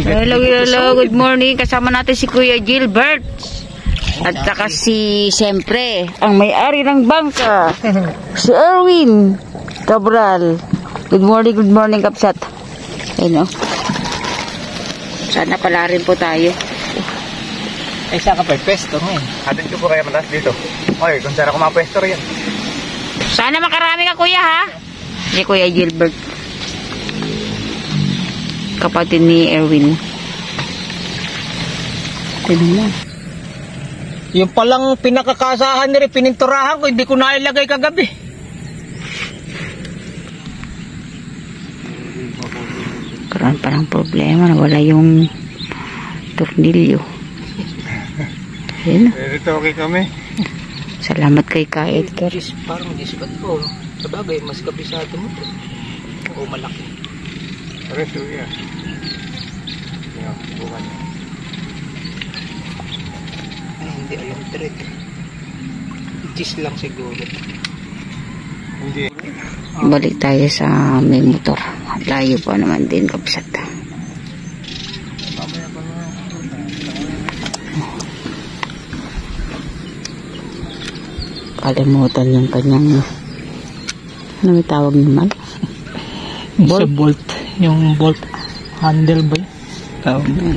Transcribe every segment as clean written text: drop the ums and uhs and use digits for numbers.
Hello, good morning. Kasama natin si Kuya Gilbert. At saka siyempre, ang may-ari ng bangka, si Erwin Cabral. Good morning, Kapsat. Ayun o. Sana pala rin po tayo. Ay, saan ka pa? Pwesto ngayon. Atin ko po kaya mataas dito. Oy, kung saan ako mapwesto rin. Sana makarami ka, Kuya, ha? Si Kuya Gilbert. Kapatid ni Erwin. Tignan mo. Yung palang pinakakasahan nila, pininturahan ko, hindi ko nailagay kagabi. Karoon parang problema, wala yung tornilyo. Ayun. Dito okay kami. Salamat kay Ka Edgar. Parang disbat ko. Sabagay, mas kabisado mo to. Oo, malaki. Reso yan. Yan, bukan. Ay, hindi. Ayun, thread. Cheese lang siguro. Hindi. Balik tayo sa may motor. Layo pa naman din, Kapsat. Kalimutan yung kanyang ano may tawag naman? Bolt? Bolt. Yung bolt handle ba yun? Tawag na.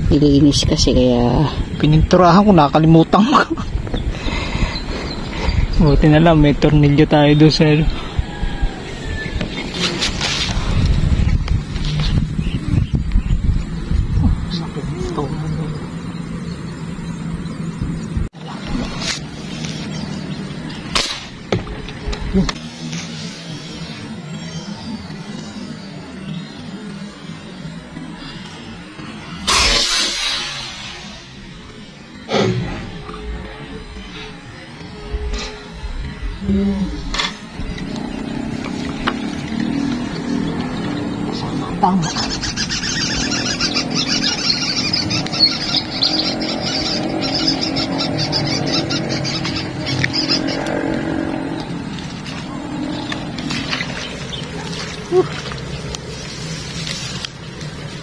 Niliinis kasi kaya pininturahan ko, nakalimutan ko. Buti na lang may tornilyo tayo doon sa tama.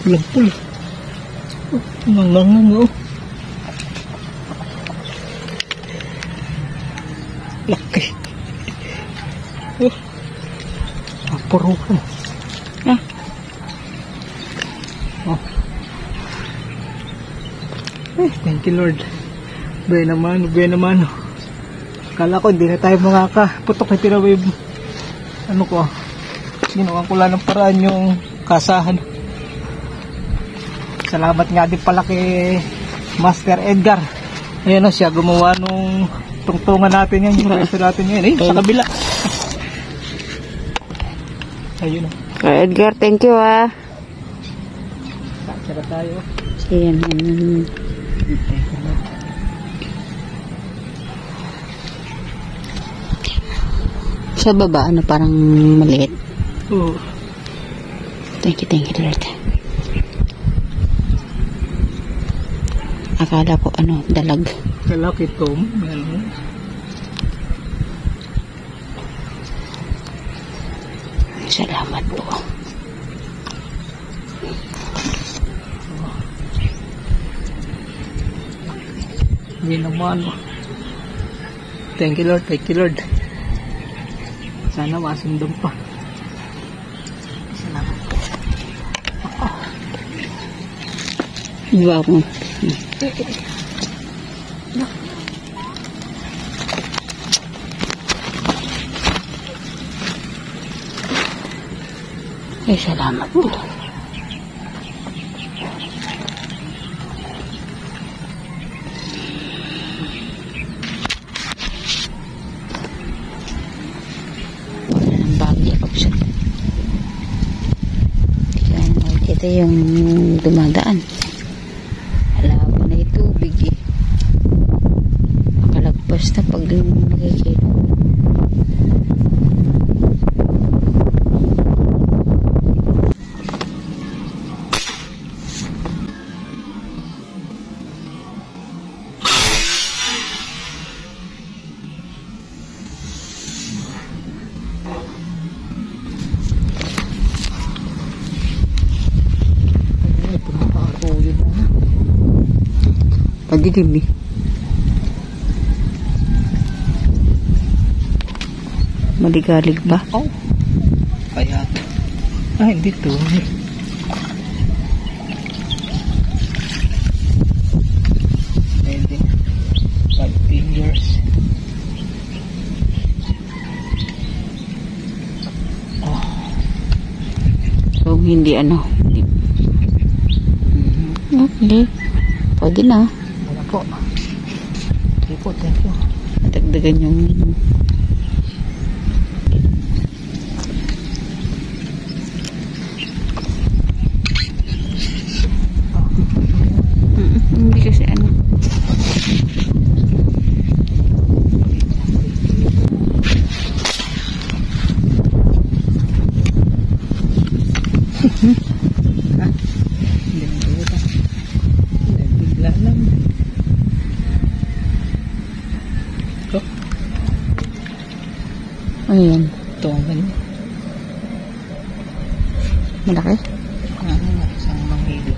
Pulang-pulang. Nangangan o. Laki. Paparukan. Thank you, Lord. Buena mano. Akala ko hindi na tayo makakaputok na tinawib. Ano ko, ginawa ko lang ng paraan yung kasahan. Salamat nga din pala kay Master Edgar. Ayan na siya, gumawa nung tungtungan natin yan, yung resto natin yan. Sa kabila. Ayun na. Kay Edgar, thank you, ha. Saka tayo. Ayan. Sa baba, ano, parang maliit. Oo. Thank you, Lord. Akala ko, ano, dalag. Kalaki ito. Salamat po. Hindi naman. Thank you, Lord. Sana masundan pa. Salamat po. Diba ako? Ay, salamat po. Ito yung dumadaan. Alabo na yung tubig eh. Makalagpas na pag nakikita. Padilim eh. Maligalig ba? Oh. Kaya. Ay, hindi to. Pwede. 5 fingers. So, hindi ano. Hindi. Okay. Pwede na. Wala po. Okay po, thank you. Dagdagan yung... Hindi kasi ano. Bigla lang. Oh, Ayan. tongan. Malaki. Isang manghili.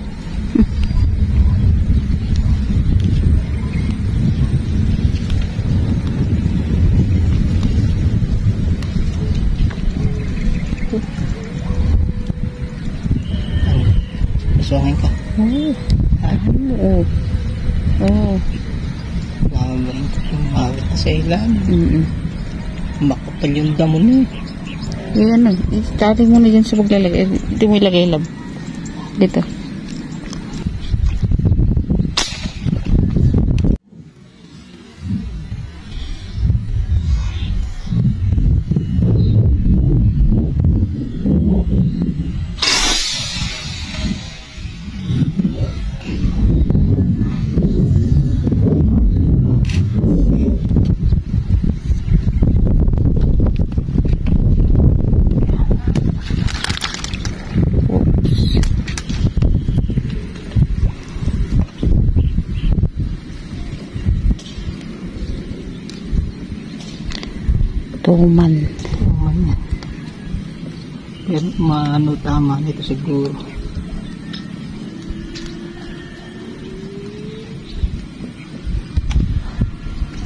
Gustuhin ka. Oo. Oo. Mamabaling ka pumawit na sa ilalim. Mm. Makapal yung damo na eh. Yan na. Starting mo na dyan sa paglalagay. Hindi mo ilagay lab. Dito. Tuman. Tongan yan. Pero maano tama nito siguro.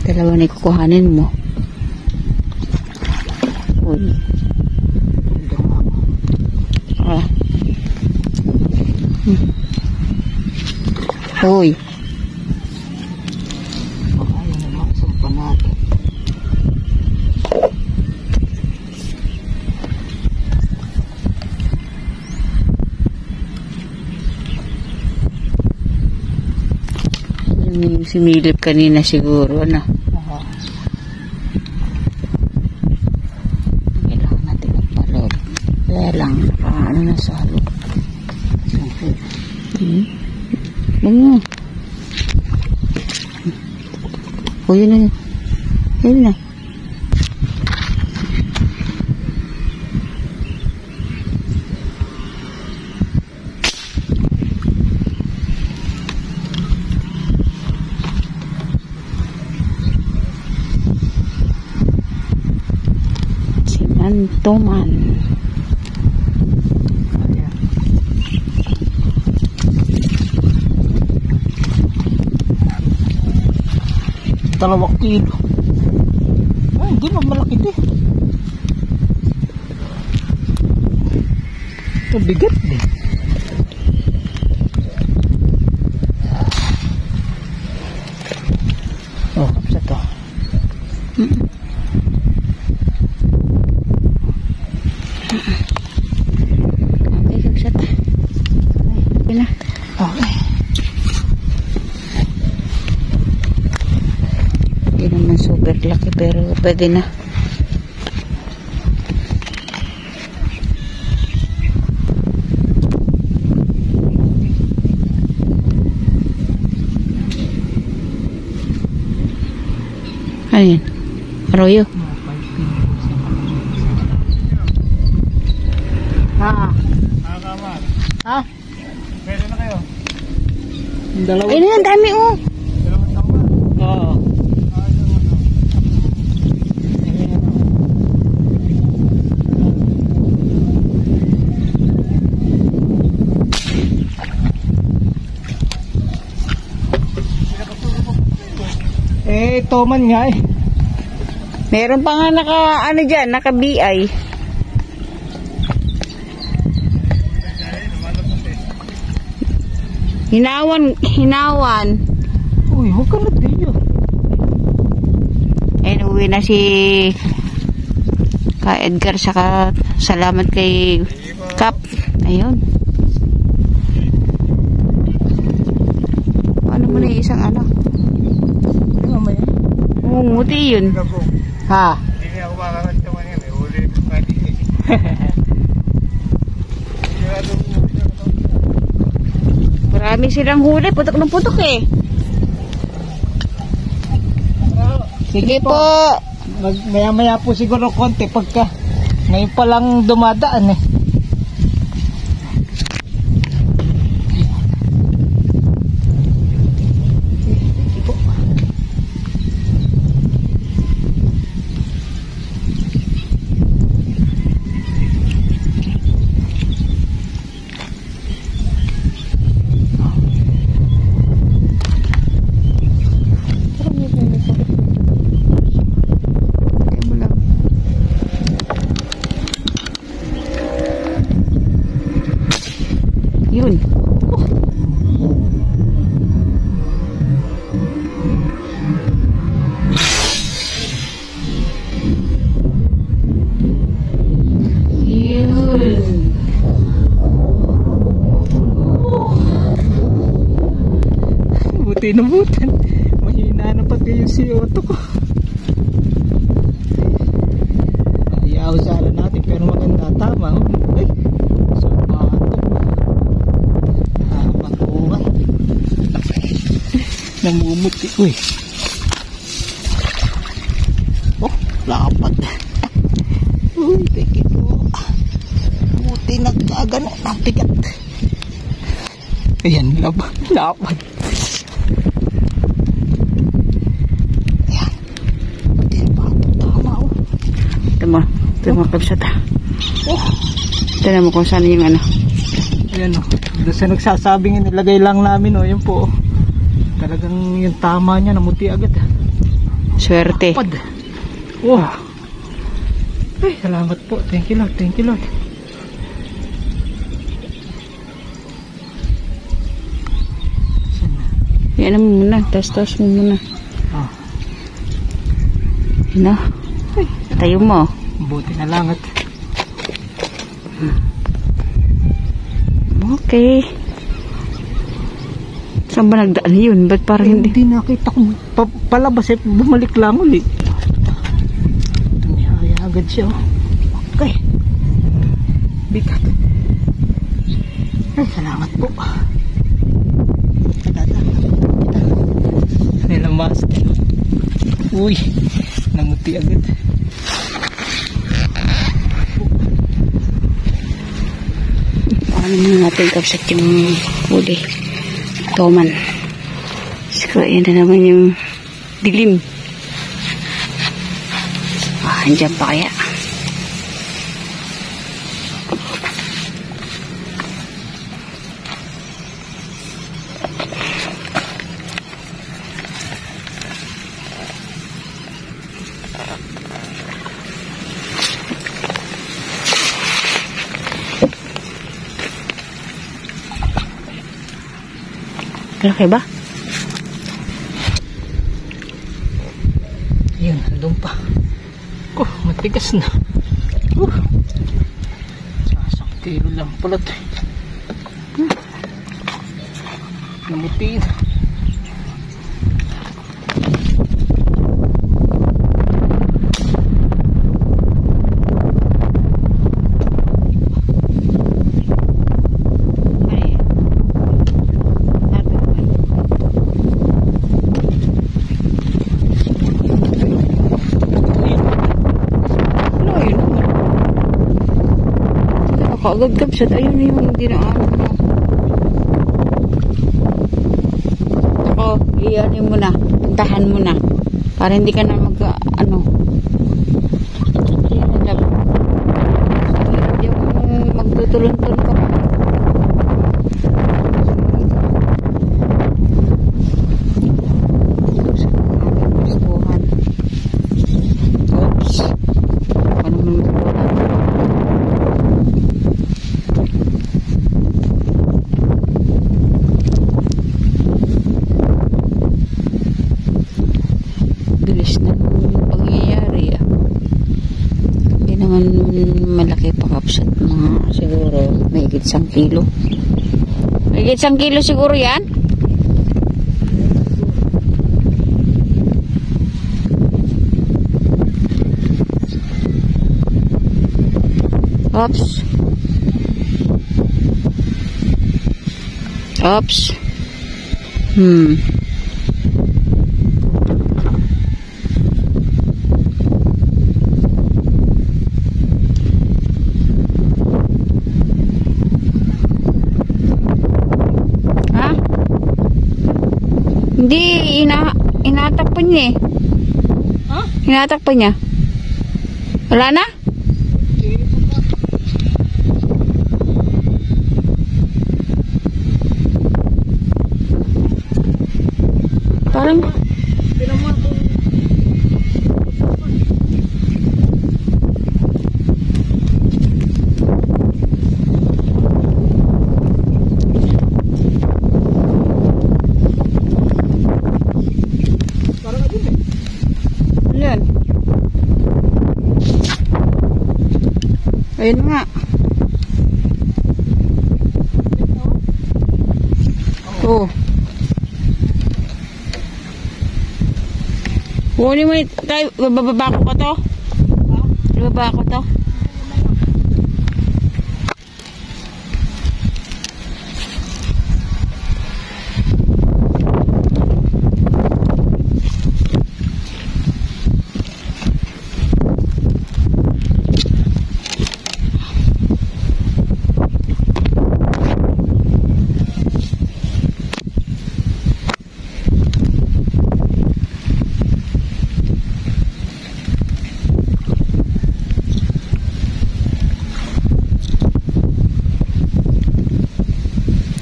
Dalawa na kukuhanin mo. Uy. Ah. Uy. Ayaw naman sa panato. Yung similip kanina siguro, ano? Kailangan natin ang palod. Kaya lang, ano na sa halo. Ano? O, yun na. Yun na. Tuman. Dalawang kilo. Ay, hindi mo malaki din. Ito bigat din. Oh, kapsa to. Okay, kapsat. Okay na. Okay. Hindi naman super laki pero pwede na. Ayan. Arroyo. Ha? Ha? Pwede na kayo? Dalawa. Ayun yan, dami oh. Dalawang taon. Oo. Eh, toman nga eh. Meron pa nga naka, ano dyan, naka BI. Hinawan. Uy, huwag ka na tayo. Ayun, uwi na si ka Edgar, saka salamat kay Kap. Ayun. Ano mo na isang ano? Mamaya. Umuti yun. Ha? Hindi ako makakanta man yan. May huli. Marami silang huli. Putok ng putok eh. Sige po. Maya-maya po siguro konti pagka ngayon pa lang dumadaan eh. Yun. Buti na butan. Mahina na pati yung CO2 ko. Ayaw sa ala natin pero maganda. Tama. Ay, sa bato. Batungan. Namumuti. Uy. Oh, lapad. Uy, teki po. Buti nagkagano. Napigat. Ayan, lapad. Ito mga kabsat. Oh. Tignan mo kung saan yung ano. Ayan o. Doon sa nagsasabing nilagay lang namin o. Yan po o. Talagang yung tama niya namuti agad. Swerte. Pad. Wow. Ay, salamat po. Thank you Lord. Thank you Lord. Yan mo muna. Tos mo muna. Ah. Yun na. Tayo mo. Buti na lang at okay. Saan ba nagdaan yun? Ba't parang hindi? hindi nakita ko palabas eh. Bumalik lang ulit. Tumihaya agad siya oh. Okay. Bigat. Ay, salamat po. Nilamas. Uy, namuti agad. Ano natin kapsat yung huli. Toman. So, yan na naman yung dilim. Andyan pa kaya? Malaki ba? Yun, andun pa. Oh, matigas na. Sasang kilo lang pala ito. Namuti na. Agad kapsat, ayun na yung dinaanan mo. Ako, iyanin mo na, puntahan mo na. Para hindi ka na ano. Ayan na lang. Yung magtutulon-tulon ka pa. Mga siguro, may higit 1 kilo. May higit 1 kilo siguro yan. Oops. Oops. Ha? Hindi, inatakpan niya eh. Ha? Inatakpan niya. Wala na? Parang yan. Ayun nga. Oh. Kunin mo tayo, bababa ko to. Bababa ko to.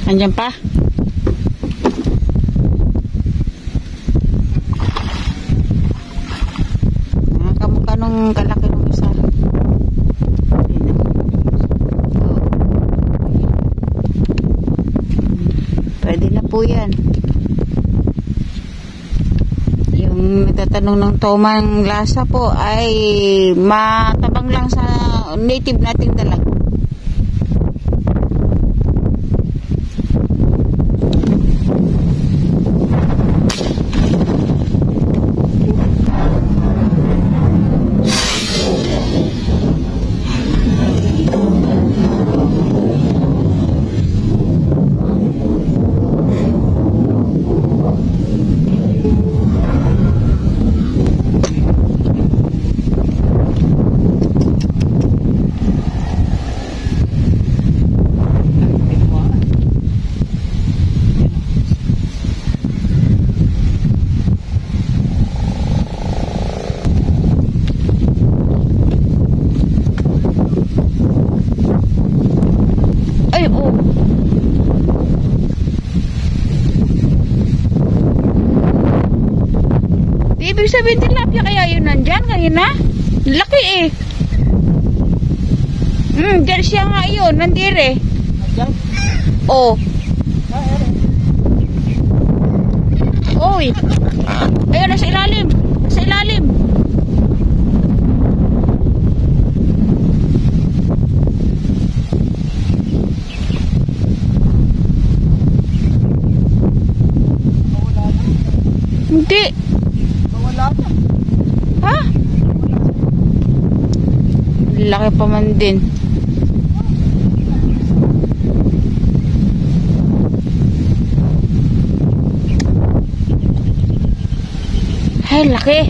Andiyan pa? Kamukha nung kalaki nung isa. Pwede na po yan. Yung nagtatanong ng tomang lasa po ay matabang lang sa native nating dalag. Ibig sabihin tilapia kaya yun nandyan kanina? Laki eh. Dyan siya nga yun, nandire. Oh. Oy. Ayun, nasa ilalim. Nasa ilalim. Hindi. Ha? Laki pa man din. Ay, laki.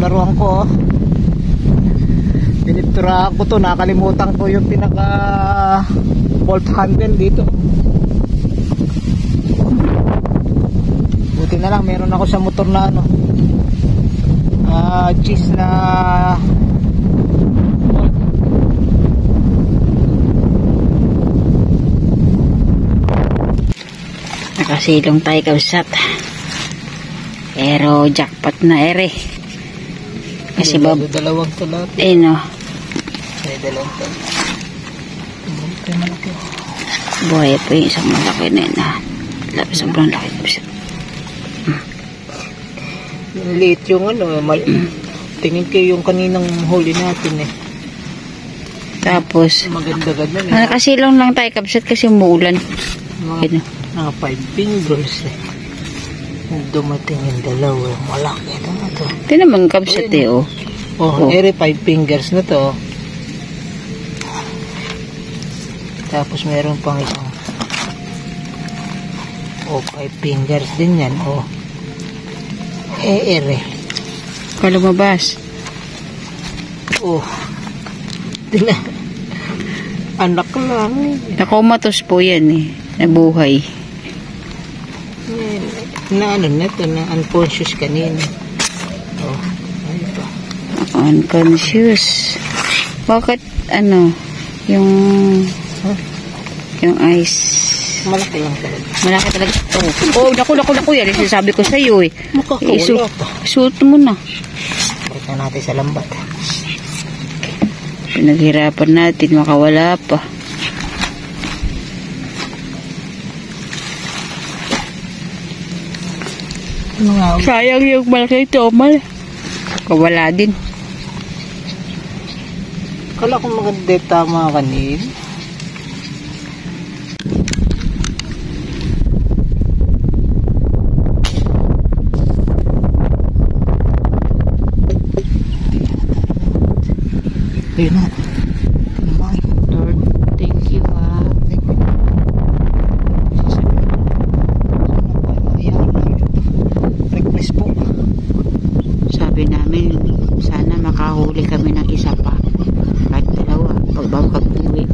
Laruan ko. Piniptura ko to, nakalimutan ko yung pinaka bolt handle dito. Buti na lang meron ako sa motor na ano, cheese na nakasilong tayo kabsat, pero jackpot na ere. Kasi dalawang talat. Eh no. May dalawang tayo. Ito malaki. Buhay pa yung isang malaki na yun. Sobrang laki. Yung liit yung tingin kayo yung kaninang huli natin eh. Tapos, Maganda-ganda na. nakasilong lang tayo kapsat kasi umuulan. Mga 5 fingers eh. Dumating yung dalawa. Malaki na ito. Ito naman kapsat eh, oh. Ere 5 fingers na to. Tapos meron pang isang 5 fingers din yan. Ere. Kalumabas. Anak lang eh. Nakumatos po yan eh. Nabuhay. Na unconscious kanina. Ano pa? Unconscious. Bakit yung ice Malaki lang talaga. malaki talaga. Naku yan. Sinasabi ko sa iyo eh. Makakawala pa. Isuot mo na. Balik na natin sa lambat. Pinaghirapan natin, makawala pa. Sayang yung malaki tomal. Kawala din. Kala ko maganda tama kanin. Ayun na. Lord, thank you Request po. Sabi namin, sana makahuli kami ng isa pa. Kahit dalawa, pagbago kami uwi.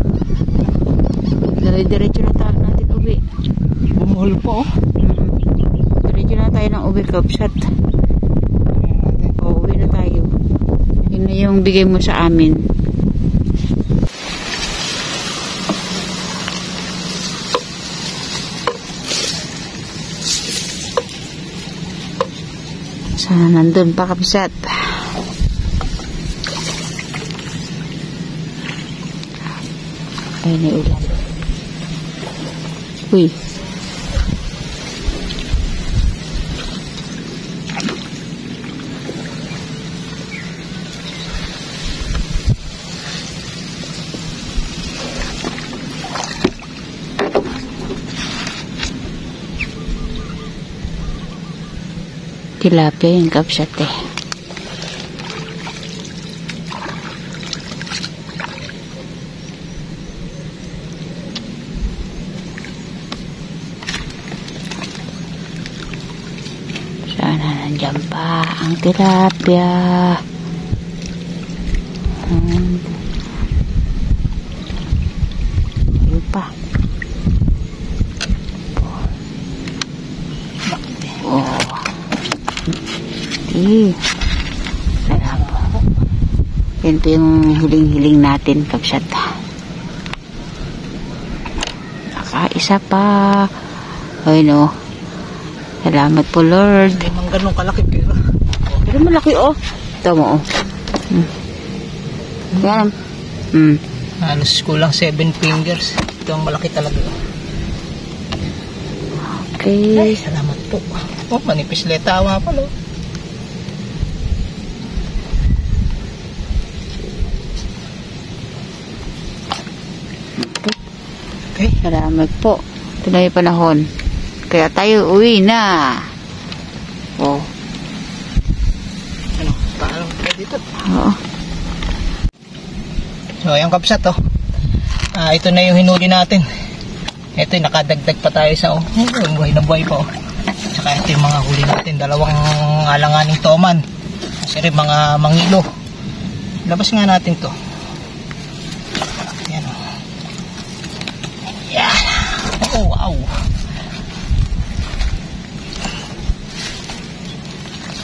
Diretso na tayo natin uwi. Bumuhol po. Diretso na tayo ng uwi, kapsat. Uwi na tayo. Yun na yung bigay mo sa amin. Sana nandun pa, kapsat. Ayun na ulan. Uy. Tilapia yung kapsat eh. Sana nandyan pa ang tilapia. Ayun pa. Ito yung hiling-hiling natin, kapsat. Nakaisa pa. Ay no. Salamat po, Lord. Hindi mang ganun kalaki pero. Pero malaki oh. Ito mo oh. Yan. Halos kulang 7 fingers. Ito ang malaki talaga. Okay. Ay, salamat po. Manipis letawa pa no. Okay. Salamat po. Ito na yung panahon. Kaya tayo uwi na. Oh. Ano? Paano tayo dito? Oo. So, ayan kapsat oh. Ito na yung hinuli natin. Ito yung nakadagdag pa tayo sa buhay na buhay pa oh. Tsaka ito yung mga huli natin. Dalawang alanganing toman. Kasi rin mga mangilo. Labas nga natin to. Ayan oh. Ayan. Oh, wow.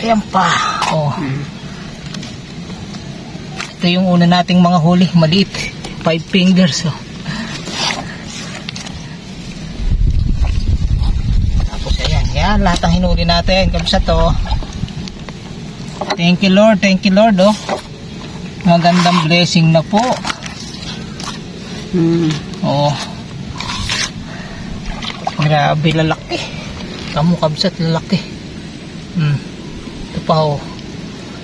Ayan pa. Oh. Ito yung una nating mga huli. Maliit. 5 fingers. Oh. Tapos ayan. Yan. Lahat ang hinuli natin. Kamsa to. Thank you Lord. Thank you Lord. Oh. Magandang blessing na po. Oo. Grabe, lalaki. Kamu kabsat, lalaki. Ito pa oh.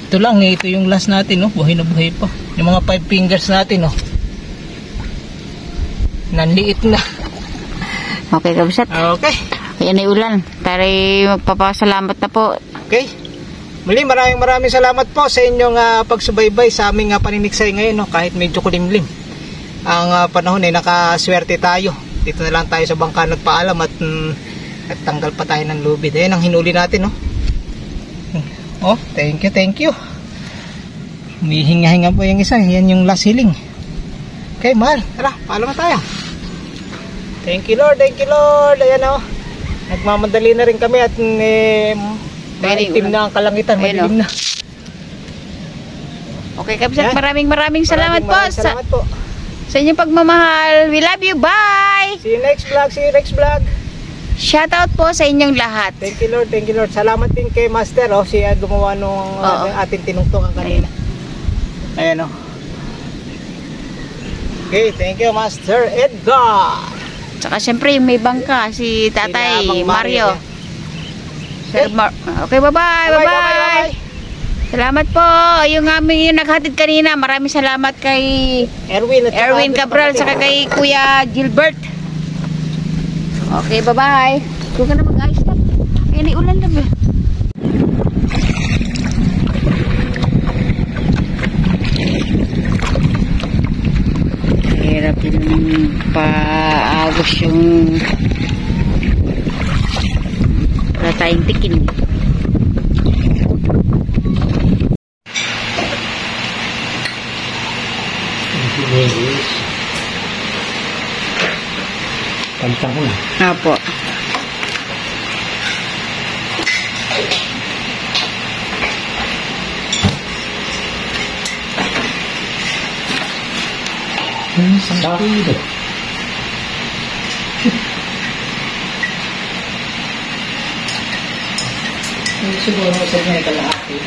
Ito lang ito yung last natin oh. Buhay na buhay pa. Yung mga 5 fingers natin oh. Nanliit na. Okay, kabsat. Okay. Ayan ay ulan. Taray magpapasalamat na po. Okay. Muli, maraming salamat po sa inyong pagsubaybay sa aming paniniksay ngayon no? Kahit medyo kulimlim ang panahon ay nakaswerte tayo. Dito na lang tayo sa bangka nagpaalam at tanggal pa tayo ng lubid. Ayan ang hinuli natin no? Oh, thank you. Humihinga-hinga po yung isa. Yan yung last healing. Okay, mahal. Tara, paalam na tayo. Thank you Lord. Ayan o. Nagmamadali na rin kami at maitim na ang kalangitan. Madilim na. Okay, kabsat. Maraming salamat po. Salamat po. Sa inyong pagmamahal. We love you. Bye! See you next vlog. Shoutout po sa inyong lahat. Thank you Lord. Salamat din kay Master. Oh, siya gumawa nung ating tinungtungan kanina. Ayan oh. Okay, thank you Master Edgar. Tsaka syempre yung may bangka, si Tatay Mario. Okay, bye-bye. Salamat po. Yung aming naghatid kanina. Maraming salamat kay Erwin Cabral saka kay Kuya Gilbert. Okay, bye-bye. Huwag ka na mag-ayos na. Ayan, ulan na ba? Hirap yung paagos yung wala tayong tikin. Pantang ko na. Apo. Sakit. Siguro sa mga kalahati.